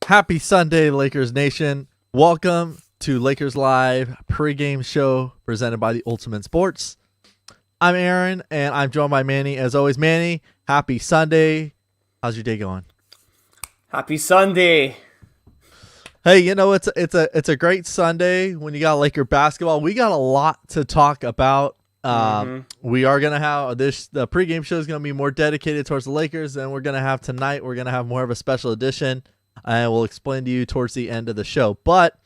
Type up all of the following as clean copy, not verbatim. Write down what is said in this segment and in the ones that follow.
Happy Sunday, Lakers Nation. Welcome to Lakers Live pregame show presented by the Ultimate Sports. I'm Aaron, and I'm joined by Manny. As always, Manny, happy Sunday. How's your day going? Happy Sunday. Hey, it's a great Sunday when you got Laker basketball. We got a lot to talk about. We are gonna have the pregame show is gonna be more dedicated towards the Lakers than we're gonna have tonight. We're gonna have more of a special edition, and we'll explain to you towards the end of the show. But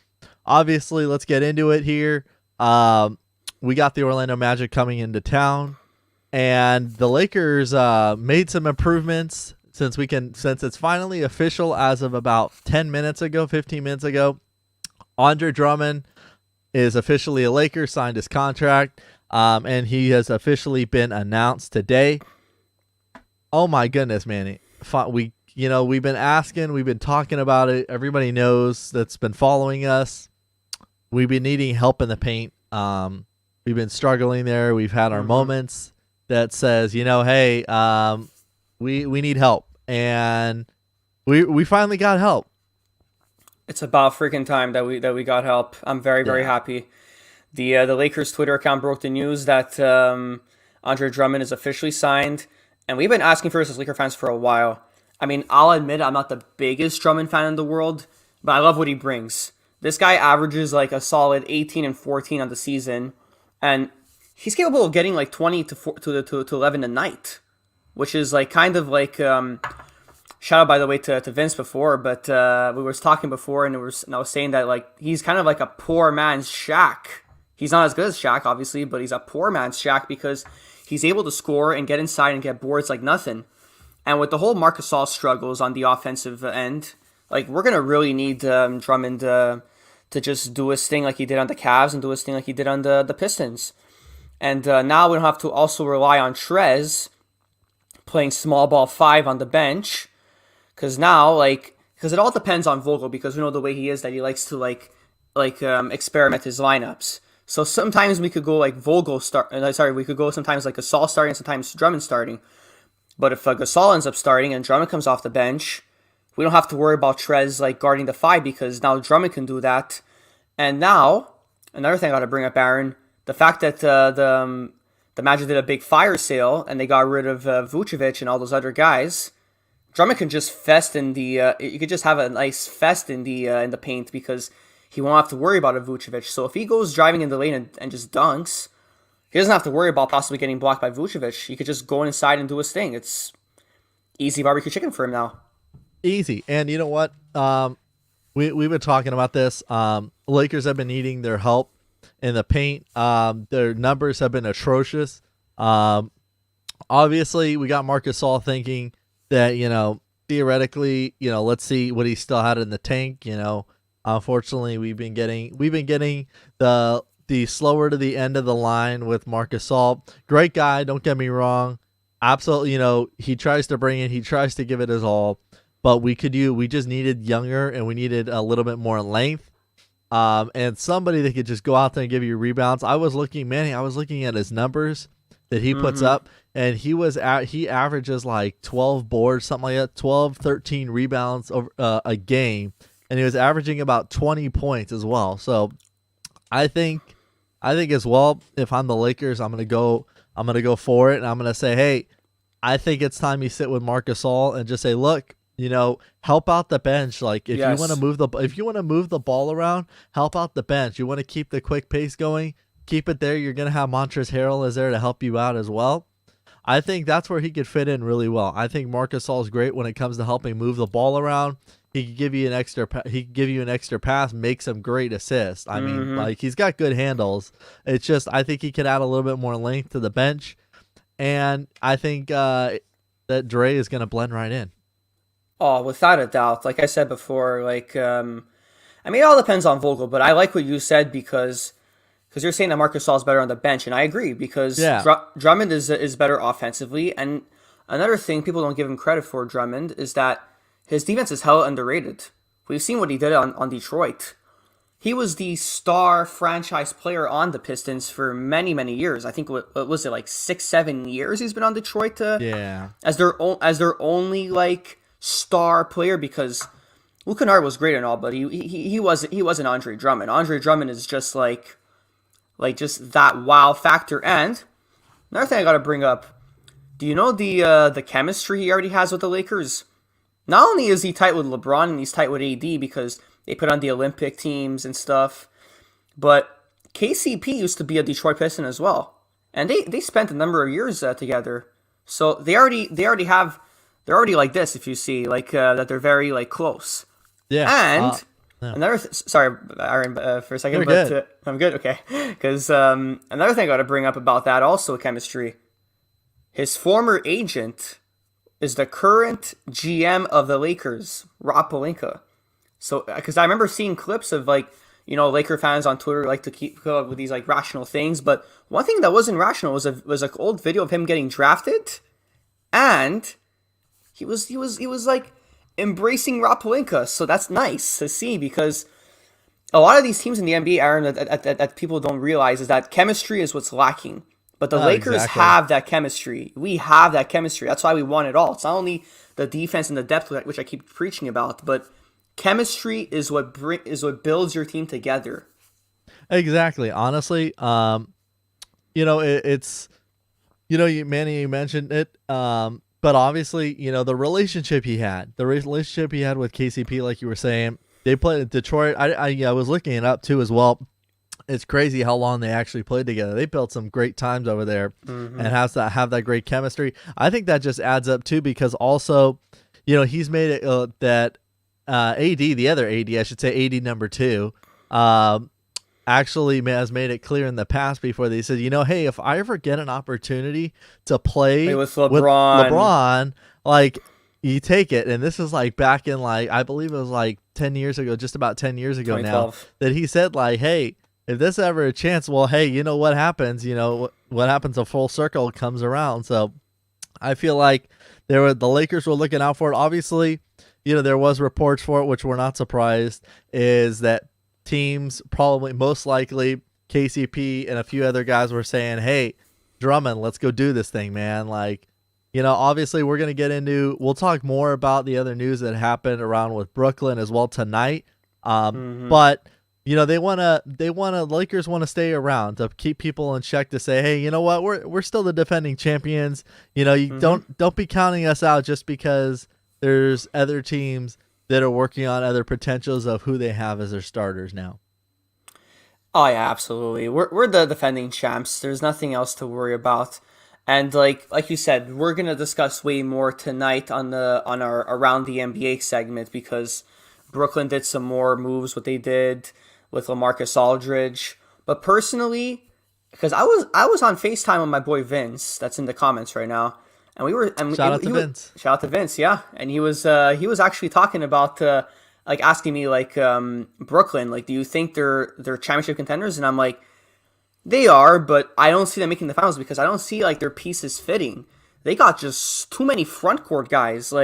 obviously, let's get into it here. We got the Orlando Magic coming into town, and the Lakers made some improvements since it's finally official as of about 15 minutes ago. Andre Drummond is officially a Laker, signed his contract, and he has officially been announced today. Oh my goodness, Manny. We've been asking, we've been talking about it. Everybody knows that's been following us. We've been needing help in the paint. We've been struggling there. We've had our moments that says, hey, we need help, and we finally got help. It's about freaking time that we got help. I'm very happy. The Lakers Twitter account broke the news that Andre Drummond is officially signed, and we've been asking for this as Laker fans for a while. I mean, I'll admit I'm not the biggest Drummond fan in the world, but I love what he brings. This guy averages like a solid 18 and 14 on the season, and he's capable of getting like 20 to 11 a night, which is like kind of like shout out by the way to Vince before, but we were talking before, and I was saying that like he's kind of like a poor man's Shaq. He's not as good as Shaq, obviously, but he's a poor man's Shaq because he's able to score and get inside and get boards like nothing. And with the whole Marc Gasol struggles on the offensive end, like we're gonna really need Drummond to just do his thing like he did on the Cavs and do his thing like he did on the Pistons. And now we don't have to also rely on Trez playing small ball 5 on the bench, because it all depends on Vogel, because we know the way he is that he likes to experiment his lineups. So sometimes we could go like we could go sometimes like Gasol starting and sometimes Drummond starting. But if Gasol ends up starting and Drummond comes off the bench, we don't have to worry about Trez like guarding the 5, because now Drummond can do that. And now, another thing I got to bring up, Aaron, the fact that the Magic did a big fire sale and they got rid of Vucevic and all those other guys, Drummond can just fest in the. You could just have a nice fest in the paint, because he won't have to worry about a Vucevic. So if he goes driving in the lane and just dunks, he doesn't have to worry about possibly getting blocked by Vucevic. He could just go inside and do his thing. It's easy barbecue chicken for him now. Easy. And you know what? We've been talking about this. Lakers have been needing their help in the paint. Their numbers have been atrocious. Obviously, we got Marc Gasol thinking that, theoretically, let's see what he still had in the tank. Unfortunately, we've been getting the slower to the end of the line with Marc Gasol. Great guy, don't get me wrong. Absolutely, he tries to bring it, he tries to give it his all. But we just needed younger, and we needed a little bit more length. And somebody that could just go out there and give you rebounds. I was looking at his numbers that he puts up, and he averages like 12 boards, something like that, 12, 13 rebounds over a game, and he was averaging about 20 points as well. So I think as well, if I'm the Lakers, I'm gonna go for it, and I'm gonna say, hey, I think it's time you sit with Marc Gasol and just say, look, help out the bench. Like if you want to move the ball around, help out the bench. You want to keep the quick pace going, keep it there. You're gonna have Montrezl Harrell is there to help you out as well. I think that's where he could fit in really well. I think Marc Gasol is great when it comes to helping move the ball around. He could give you an extra pass, make some great assists. I mean, like he's got good handles. It's just I think he could add a little bit more length to the bench, and I think that Dre is going to blend right in. Oh, without a doubt. Like I said before, it all depends on Vogel, but I like what you said because you're saying that Marc Gasol is better on the bench, and I agree because Drummond is better offensively. And another thing people don't give him credit for, Drummond, is that his defense is hella underrated. We've seen what he did on Detroit. He was the star franchise player on the Pistons for many, many years. I think what was it, like 6-7 years he's been on Detroit as their only like star player, because Luke Kennard was great and all, but he wasn't Andre Drummond. Andre Drummond is just just that wow factor. And another thing I got to bring up: do you know the chemistry he already has with the Lakers? Not only is he tight with LeBron and he's tight with AD because they put on the Olympic teams and stuff, but KCP used to be a Detroit Piston as well, and they spent a number of years together. So they're already like this. If you see that they're very like close. Yeah. And Yeah. sorry, Aaron, for a second, You're but good. I'm good. Okay, because another thing I got to bring up about that also chemistry. His former agent is the current GM of the Lakers, Rob Pelinka. So, because I remember seeing clips of Laker fans on Twitter like to keep go up with these like rational things, but one thing that wasn't rational was an old video of him getting drafted, and he was like embracing Rob Pelinka. So that's nice to see because a lot of these teams in the NBA, Aaron, that people don't realize is that chemistry is what's lacking. But the Lakers Exactly. have that chemistry. We have that chemistry. That's why we won it all. It's not only the defense and the depth, which I keep preaching about, but chemistry is what builds your team together. Exactly. Honestly, it's Manny, you mentioned it. But obviously, the relationship he had, with KCP, like you were saying, they played in Detroit. I was looking it up too as well. It's crazy how long they actually played together. They built some great times over there, and have that great chemistry. I think that just adds up too because also, he's made it that AD, the other AD, I should say AD number 2, actually has made it clear in the past before they said, hey, if I ever get an opportunity to play With LeBron. LeBron, like you take it. And this is like back in I believe it was like 10 years ago, just about 10 years ago now, that he said hey, if there's ever a chance, well, hey, you know what happens? What happens? A full circle comes around. So I feel like the Lakers were looking out for it. Obviously, there was reports for it, which we're not surprised, is that teams probably most likely KCP and a few other guys were saying, hey, Drummond, let's go do this thing, man. Obviously we're going to we'll talk more about the other news that happened around with Brooklyn as well tonight. But Lakers want to stay around to keep people in check to say, hey, you know what? We're still the defending champions. You don't be counting us out just because there's other teams that are working on other potentials of who they have as their starters now. Oh yeah, absolutely. We're the defending champs. There's nothing else to worry about. And like you said, we're gonna discuss way more tonight on our Around the NBA segment because Brooklyn did some more moves. What they did with LaMarcus Aldridge, but personally, because I was on FaceTime with my boy Vince, that's in the comments right now, and shout out to Vince. Shout out to Vince, yeah. And he was actually talking about asking me Brooklyn, do you think they're championship contenders? And I'm like, they are, but I don't see them making the finals because I don't see their pieces fitting. They got just too many front court guys.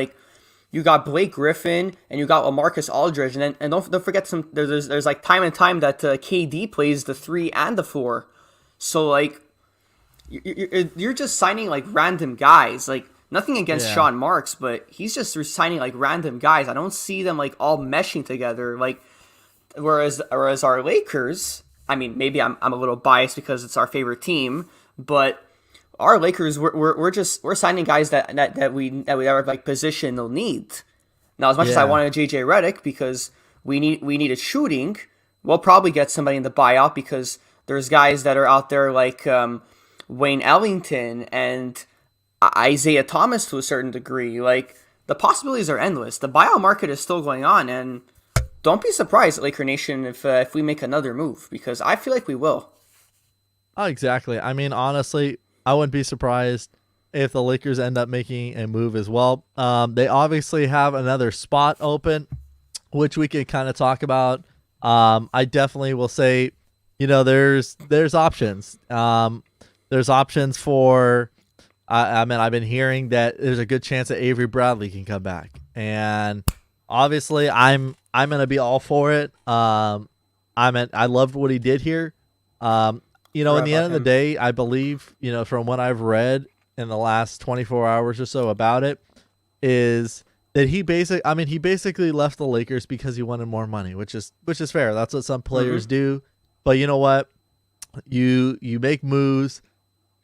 You got Blake Griffin and you got LaMarcus Aldridge, and don't forget there's time and time that KD plays the 3 and the 4. So you're just signing random guys. Nothing against Sean Marks, but he's just signing random guys. I don't see them all meshing together. Whereas our Lakers, I mean, maybe I'm a little biased because it's our favorite team, but our Lakers, we're signing guys that we are positional need. Now, as much as I wanted JJ Redick because we needed shooting, we'll probably get somebody in the buyout because there's guys that are out there Wayne Ellington and Isaiah Thomas to a certain degree. The possibilities are endless. The buyout market is still going on, and don't be surprised, Laker Nation, if we make another move because I feel like we will. Oh, exactly. I mean, honestly, I wouldn't be surprised if the Lakers end up making a move as well. They obviously have another spot open, which we could kind of talk about. I definitely will say, there's options. There's options for. I mean, I've been hearing that there's a good chance that Avery Bradley can come back, and obviously, I'm gonna be all for it. I loved what he did here. In the end of the day, I believe, from what I've read in the last 24 hours or so about it, is that he basically left the Lakers because he wanted more money, which is fair. That's what some players Mm-hmm. do. But you know what? You make moves.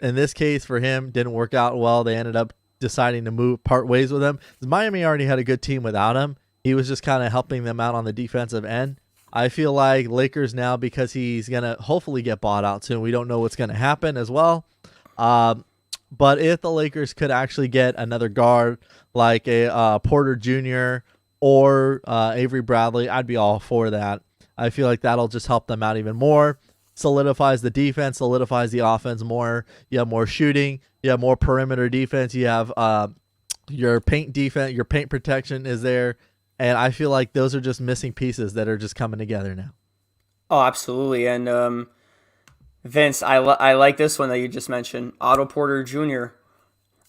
In this case, for him, didn't work out well. They ended up deciding to part ways with him. Miami already had a good team without him. He was just kind of helping them out on the defensive end. I feel like Lakers now, because he's gonna hopefully get bought out soon. We don't know what's gonna happen as well. Um, but if the Lakers could actually get another guard like a Porter Jr. or Avery Bradley, I'd be all for that. I feel like that'll just help them out even more. Solidifies the defense, solidifies the offense more. You have more shooting. You have more perimeter defense. You have your paint defense. Your paint protection is there. And I feel like those are just missing pieces that are just coming together now. Oh, absolutely. And Vince, I like this one that you just mentioned, Otto Porter Jr.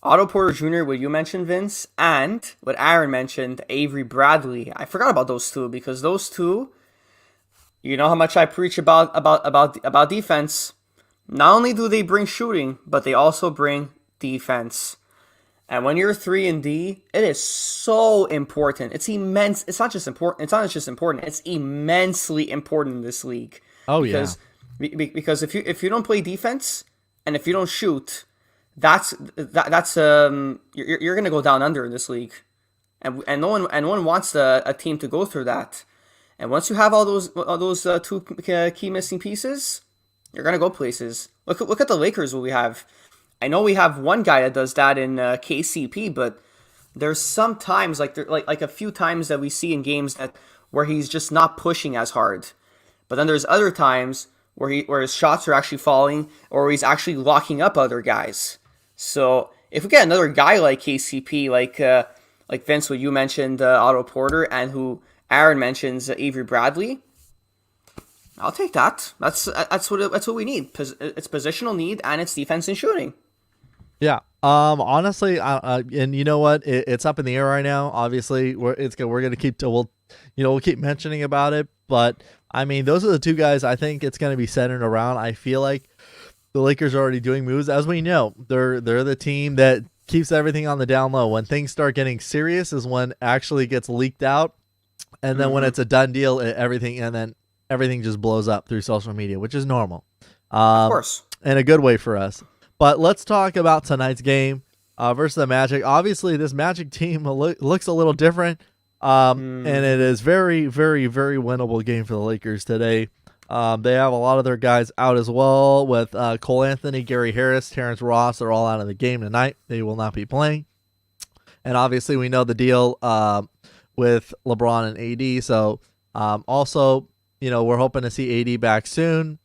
Otto Porter Jr., what you mentioned, Vince, and what Aaron mentioned, Avery Bradley. I forgot about those two because those two, you know how much I preach about defense. Not only do they bring shooting, but they also bring defense. And when you're 3-D, it is so important. It's immense. It's not just important. It's not just important. It's immensely important in this league. Oh because, yeah, because if you don't play defense and if you don't shoot, that's you're gonna go down under in this league, and no one wants a team to go through that. And once you have all those two key missing pieces, you're gonna go places. Look at the Lakers. What we have. I know we have one guy that does that in KCP, but there's some times like a few times that we see in games that where he's just not pushing as hard. But then there's other times where his shots are actually falling or he's actually locking up other guys. So if we get another guy like KCP, like Vince, what you mentioned, Otto Porter, and who Aaron mentions, Avery Bradley, I'll take that. That's what we need. It's positional need and it's defense and shooting. yeah. Honestly, and you know what? It's up in the air right now. Obviously, we're gonna we'll keep mentioning about it. But I mean, those are the two guys I think it's gonna be centered around. I feel like the Lakers are already doing moves, as we know. They're the team that keeps everything on the down low. When things start getting serious, is when actually gets leaked out, and then when it's a done deal, everything just blows up through social media, which is normal. Of course. In a good way for us. But let's talk about tonight's game versus the Magic. Obviously, this Magic team looks a little different, and it is very, very, very winnable game for the Lakers today. They have a lot of their guys out as well, with Cole Anthony, Gary Harris, Terrence Ross. They're all out of the game tonight. They will not be playing. And obviously, we know the deal with LeBron and AD. So also, we're hoping to see AD back soon.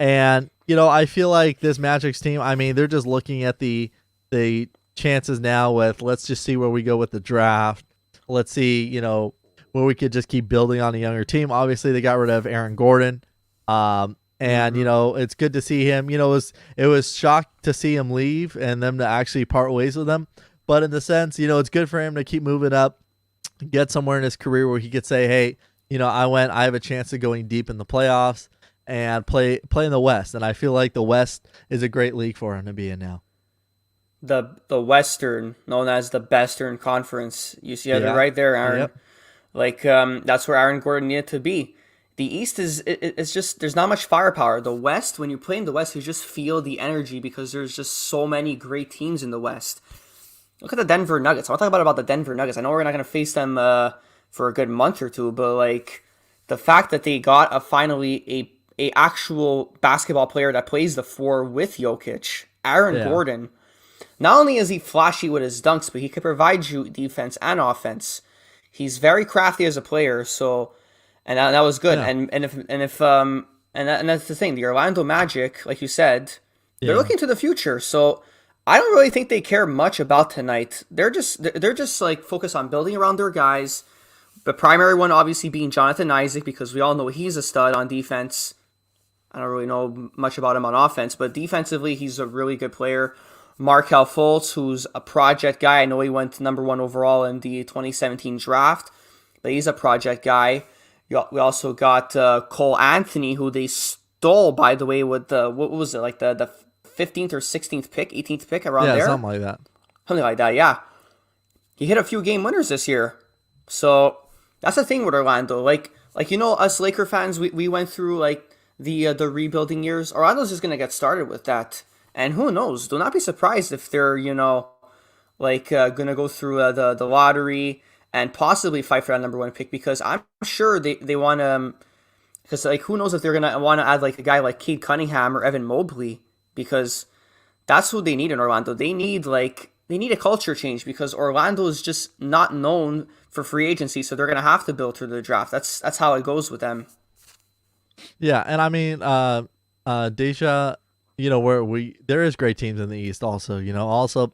And I feel like this Magic's team, I mean, they're just looking at the chances now with, let's just see where we go with the draft. Let's see, where we could just keep building on a younger team. Obviously, they got rid of Aaron Gordon. And, it's good to see him. It was shocked to see him leave and them to actually part ways with him. But in the sense, it's good for him to keep moving up, get somewhere in his career where he could say, hey, I have a chance of going deep in the playoffs and play in the West. And I feel like the West is a great league for him to be in now. The Western, known as the Bestern Conference. You see it right there, Aaron. Yep. Like that's where Aaron Gordon needed to be. The East it's just there's not much firepower. The West, when you play in the West, you just feel the energy because there's just so many great teams in the West. Look at the Denver Nuggets. I want to talk about the Denver Nuggets. I know we're not going to face them for a good month or two, but like the fact that they got finally a actual basketball player that plays the four with Jokic, Aaron Gordon. Not only is he flashy with his dunks, but he can provide you defense and offense. He's very crafty as a player, so and that was good. Yeah. And that's the thing. The Orlando Magic, like you said, they're looking to the future. So I don't really think they care much about tonight. They're just like focused on building around their guys. The primary one obviously being Jonathan Isaac, because we all know he's a stud on defense. I don't really know much about him on offense, but defensively, he's a really good player. Markelle Fultz, who's a project guy. I know he went number 1 overall in the 2017 draft, but he's a project guy. We also got Cole Anthony, who they stole, by the way, with what was it, like the 15th or 16th pick, 18th pick, around there? Yeah, something like that. Something like that, yeah. he hit a few game winners this year. So that's the thing with Orlando. Us Laker fans, we went through like the rebuilding years. Orlando's just gonna get started with that, and who knows? Do not be surprised if they're gonna go through the lottery and possibly fight for that number one pick, because I'm sure they want to. Because like who knows if they're gonna want to add like a guy like Cade Cunningham or Evan Mobley, because that's who they need in Orlando. They need a culture change, because Orlando is just not known for free agency, so they're gonna have to build through the draft. That's how it goes with them. Yeah, and I mean, Deja, where there is great teams in the East. Also, also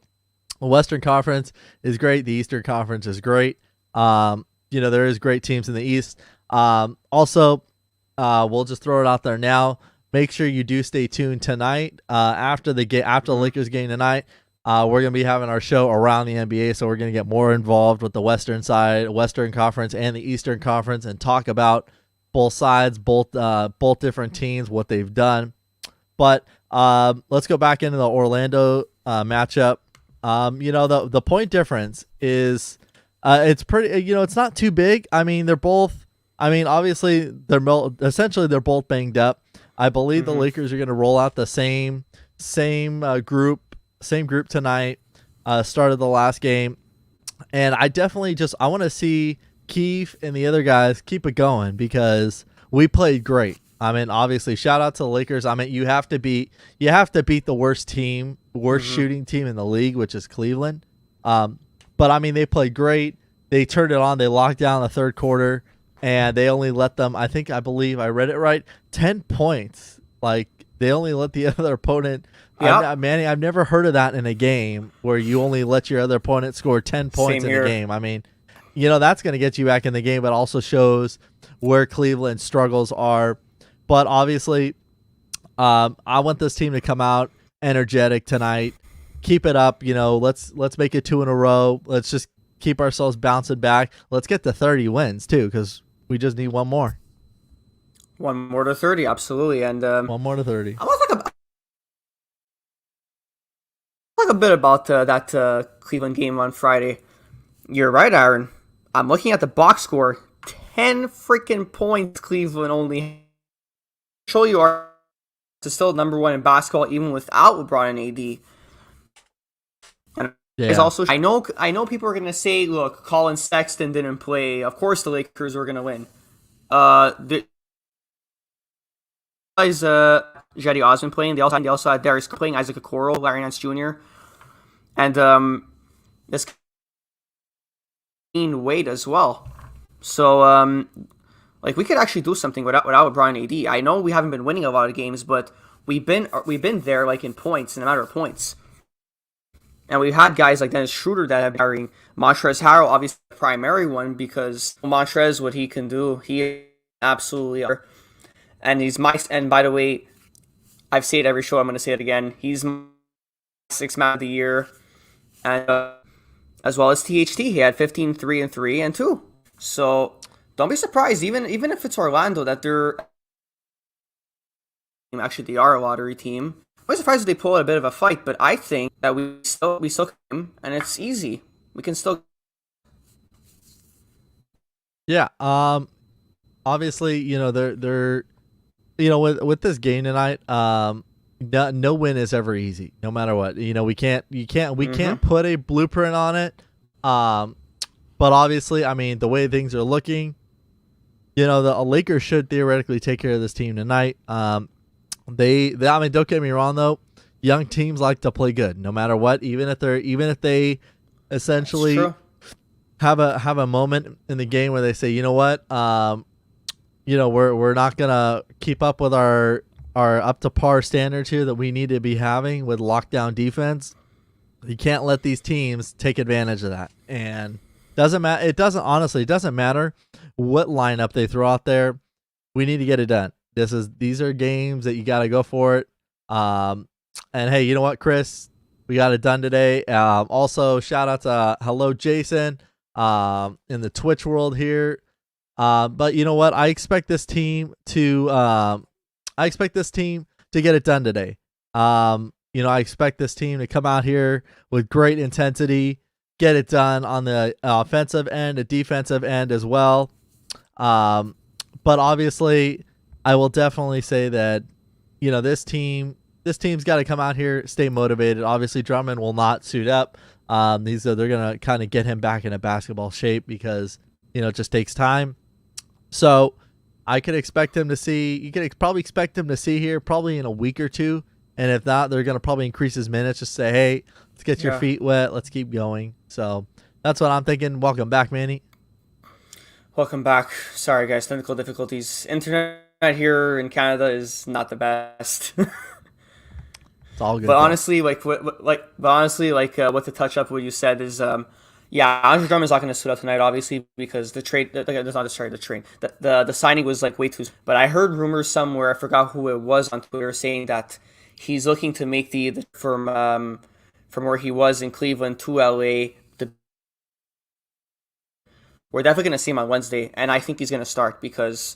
the Western Conference is great. The Eastern Conference is great. There is great teams in the East. Also, we'll just throw it out there now. Make sure you do stay tuned tonight. After the Lakers game tonight, we're gonna be having our show around the NBA. So we're gonna get more involved with the Western Conference, and the Eastern Conference, and talk about both sides, both different teams, what they've done. But let's go back into the Orlando matchup. The point difference is it's pretty. It's not too big. I mean, they're both. I mean, obviously they're both banged up. I believe the Lakers are going to roll out the same group tonight. Started the last game, and I definitely I want to see Keith and the other guys keep it going, because we played great. I mean, obviously, shout out to the Lakers. I mean, you have to beat the worst shooting team in the league, which is Cleveland. But I mean, they played great. They turned it on. They locked down the third quarter, and they only let them. I believe I read it right. 10 points. Like, they only let the other opponent. Yeah, Manny, I've never heard of that in a game, where you only let your other opponent score 10 points same in a game. I mean, that's going to get you back in the game, but also shows where Cleveland's struggles are. But obviously, I want this team to come out energetic tonight. Keep it up. Let's make it 2 in a row. Let's just keep ourselves bouncing back. Let's get to 30 wins too, because we just need one more. One more to 30, absolutely. And one more to 30. I want to talk a bit about that Cleveland game on Friday. You're right, Aaron. I'm looking at the box score. 10 freaking points Cleveland only. Show you are still number one in basketball even without LeBron and AD. And yeah. Also, I know people are gonna say, look, Colin Sexton didn't play. Of course, the Lakers were gonna win. The guys, Jetty Osman playing. They also had Darius playing, Isaac Okoro, Larry Nance Jr. And this Wade as well. So we could actually do something without LeBron and AD. I know we haven't been winning a lot of games, but we've been there like in points, in a matter of points. And we've had guys like Dennis Schroeder that have been carrying. Montrezl Harrell, obviously the primary one, because Montrezl, what he can do, he absolutely are. And and by the way, I've said it every show, I'm going to say it again. He's my 6th man of the year. And as well as THT, he had 15, 3, and 3, and 2. So don't be surprised, even if it's Orlando, that they're actually they are a lottery team. I'm surprised if they pull out a bit of a fight, but I think that we still can, and it's easy. We can still. Yeah. Obviously, they're with this game tonight, no win is ever easy, no matter what. We can't put a blueprint on it. But obviously, I mean, the way things are looking, the Lakers should theoretically take care of this team tonight. I mean, don't get me wrong though. Young teams like to play good, no matter what. Even if they essentially have a moment in the game where they say, you know what, we're not gonna keep up with our up to par standards here that we need to be having with lockdown defense. You can't let these teams take advantage of that. And doesn't matter. It doesn't matter what lineup they throw out there. We need to get it done. These are games that you got to go for it. And hey, you know what, Chris? We got it done today. Also, shout out to Hello Jason in the Twitch world here. But you know what? I expect this team to get it done today. I expect this team to come out here with great intensity, get it done on the offensive end, the defensive end as well. But obviously, I will definitely say that this team's got to come out here, stay motivated. Obviously, Drummond will not suit up. They're gonna kind of get him back into basketball shape because it just takes time. So I could expect him to see. You could probably expect him to see here probably in a week or two, and if not, they're gonna probably increase his minutes. Just say, hey, let's get your feet wet. Let's keep going. So that's what I'm thinking. Welcome back, Manny. Welcome back. Sorry, guys, technical difficulties. Internet here in Canada is not the best. It's all good. But honestly, what to touch up what you said is, yeah, Andre Drummond's not going to suit up tonight, obviously, because the trade, there's not the trade, the signing was like way too. But I heard rumors somewhere, I forgot who it was on Twitter, saying that he's looking to make the from where he was in Cleveland to LA. We're definitely going to see him on Wednesday, and I think he's going to start because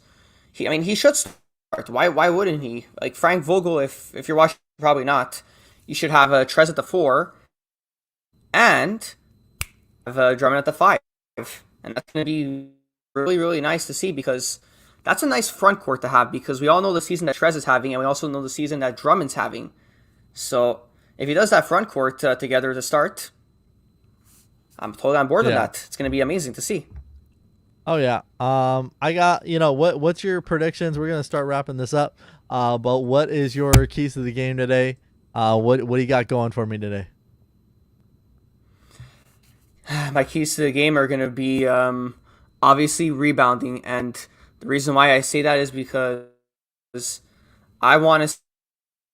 he should start. Why wouldn't he? Like Frank Vogel, if you're watching, probably not. You should have Trez at the 4 and have Drummond at the 5, and that's going to be really, really nice to see because that's a nice front court to have because we all know the season that Trez is having, and we also know the season that Drummond's having. So if he does that front court together to start, I'm totally on board with that. It's going to be amazing to see. Oh yeah. I got, what's your predictions? We're going to start wrapping this up. But what is your keys to the game today? What do you got going for me today? My keys to the game are going to be obviously rebounding, and the reason why I say that is because I want to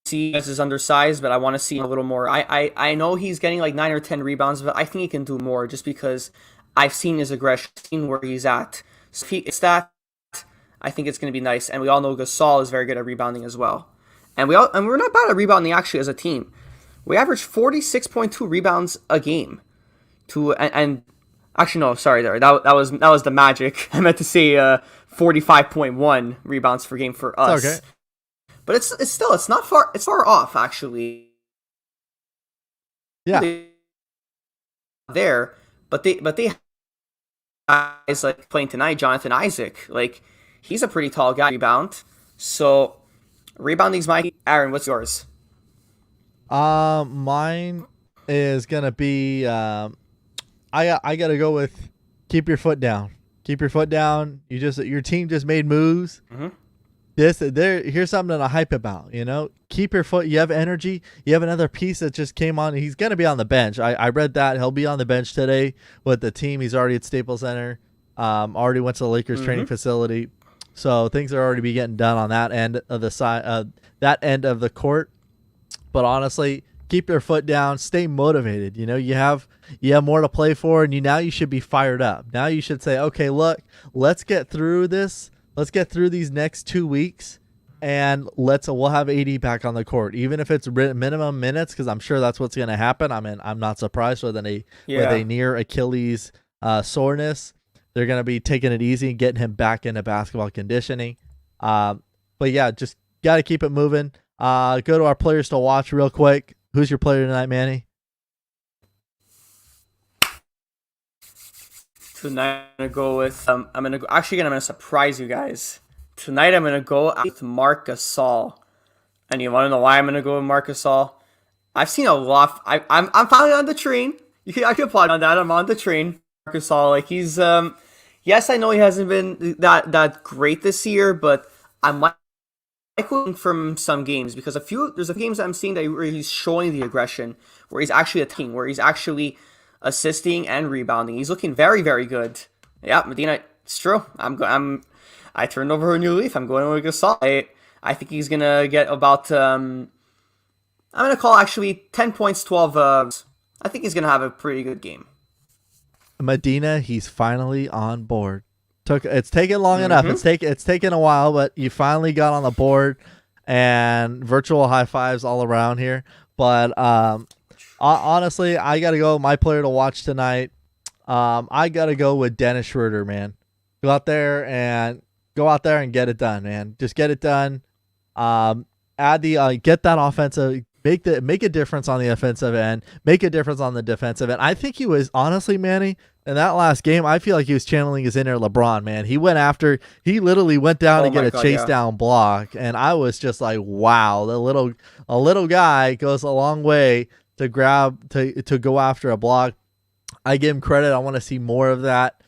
see this is undersized, but I want to see a little more. I know he's getting like 9 or 10 rebounds, but I think he can do more just because I've seen his aggression, seen where he's at. So if it's that, I think it's going to be nice. And we all know Gasol is very good at rebounding as well. And we're not bad at rebounding actually as a team. We average 46.2 rebounds a game. And actually no, sorry there. That was the Magic. I meant to say 45.1 rebounds per game for us. Okay. But it's not far. It's far off actually. Yeah. But they guys like playing tonight, Jonathan Isaac, like he's a pretty tall guy. Rebound. So rebounding's my key. Aaron, what's yours? Mine is gonna be I gotta go with keep your foot down. Keep your foot down. Your team just made moves. Mm-hmm. Here's something to hype about. Keep your foot. You have energy. You have another piece that just came on. He's gonna be on the bench. I read that he'll be on the bench today with the team. He's already at Staples Center. Already went to the Lakers training facility. So things are already be getting done on that end of the side, that end of the court. But honestly, keep your foot down. Stay motivated. You have more to play for, and now you should be fired up. Now you should say, okay, look, let's get through this. Let's get through these next 2 weeks, and we'll have AD back on the court, even if it's minimum minutes, because I'm sure that's what's going to happen. I mean, I'm not surprised with a near Achilles soreness. They're going to be taking it easy and getting him back into basketball conditioning. But yeah, just got to keep it moving. Go to our players to watch real quick. Who's your player tonight, Manny? Tonight I'm gonna go with I'm gonna surprise you guys. Tonight I'm gonna go with Marc Gasol, and you want to know why I'm gonna go with Marc Gasol? I've seen a lot. I'm finally on the train. I can applaud on that. I'm on the train. Marc Gasol, like he's yes, I know he hasn't been that great this year, but I'm liking from some games because there's a few games that I'm seeing where he's showing the aggression, where he's actually attacking, where he's actually assisting and rebounding. He's looking very, very good. Yeah, Medina, it's true. I turned over a new leaf. I'm going with Gasol. I think he's gonna get about I'm gonna call actually 10 points, 12. I think he's gonna have a pretty good game. Medina, he's finally on board. It's taken long enough. It's taken a while, but you finally got on the board, and virtual high fives all around here. But honestly, I got to go with my player to watch tonight. I got to go with Dennis Schroeder, man. Go out there and get it done, man. Just get it done. Get that offensive make a difference on the offensive end, make a difference on the defensive end. I think he was honestly, Manny, in that last game, I feel like he was channeling his inner LeBron, man. He literally went down to get a chase down block, and I was just like, wow, a little guy goes a long way to go after a block. I give him credit. I want to see more of that.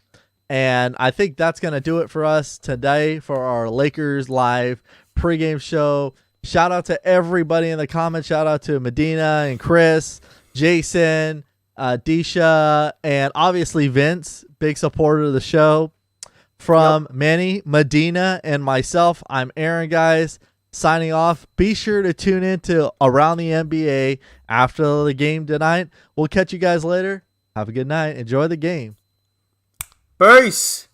And I think that's going to do it for us today for our Lakers live pregame show. Shout out to everybody in the comments. Shout out to Medina and Chris, Jason, Disha, and obviously Vince, big supporter of the show. From Manny, Medina, and myself, I'm Aaron, guys, signing off. Be sure to tune in to Around the NBA after the game tonight. We'll catch you guys later. Have a good night. Enjoy the game. Peace.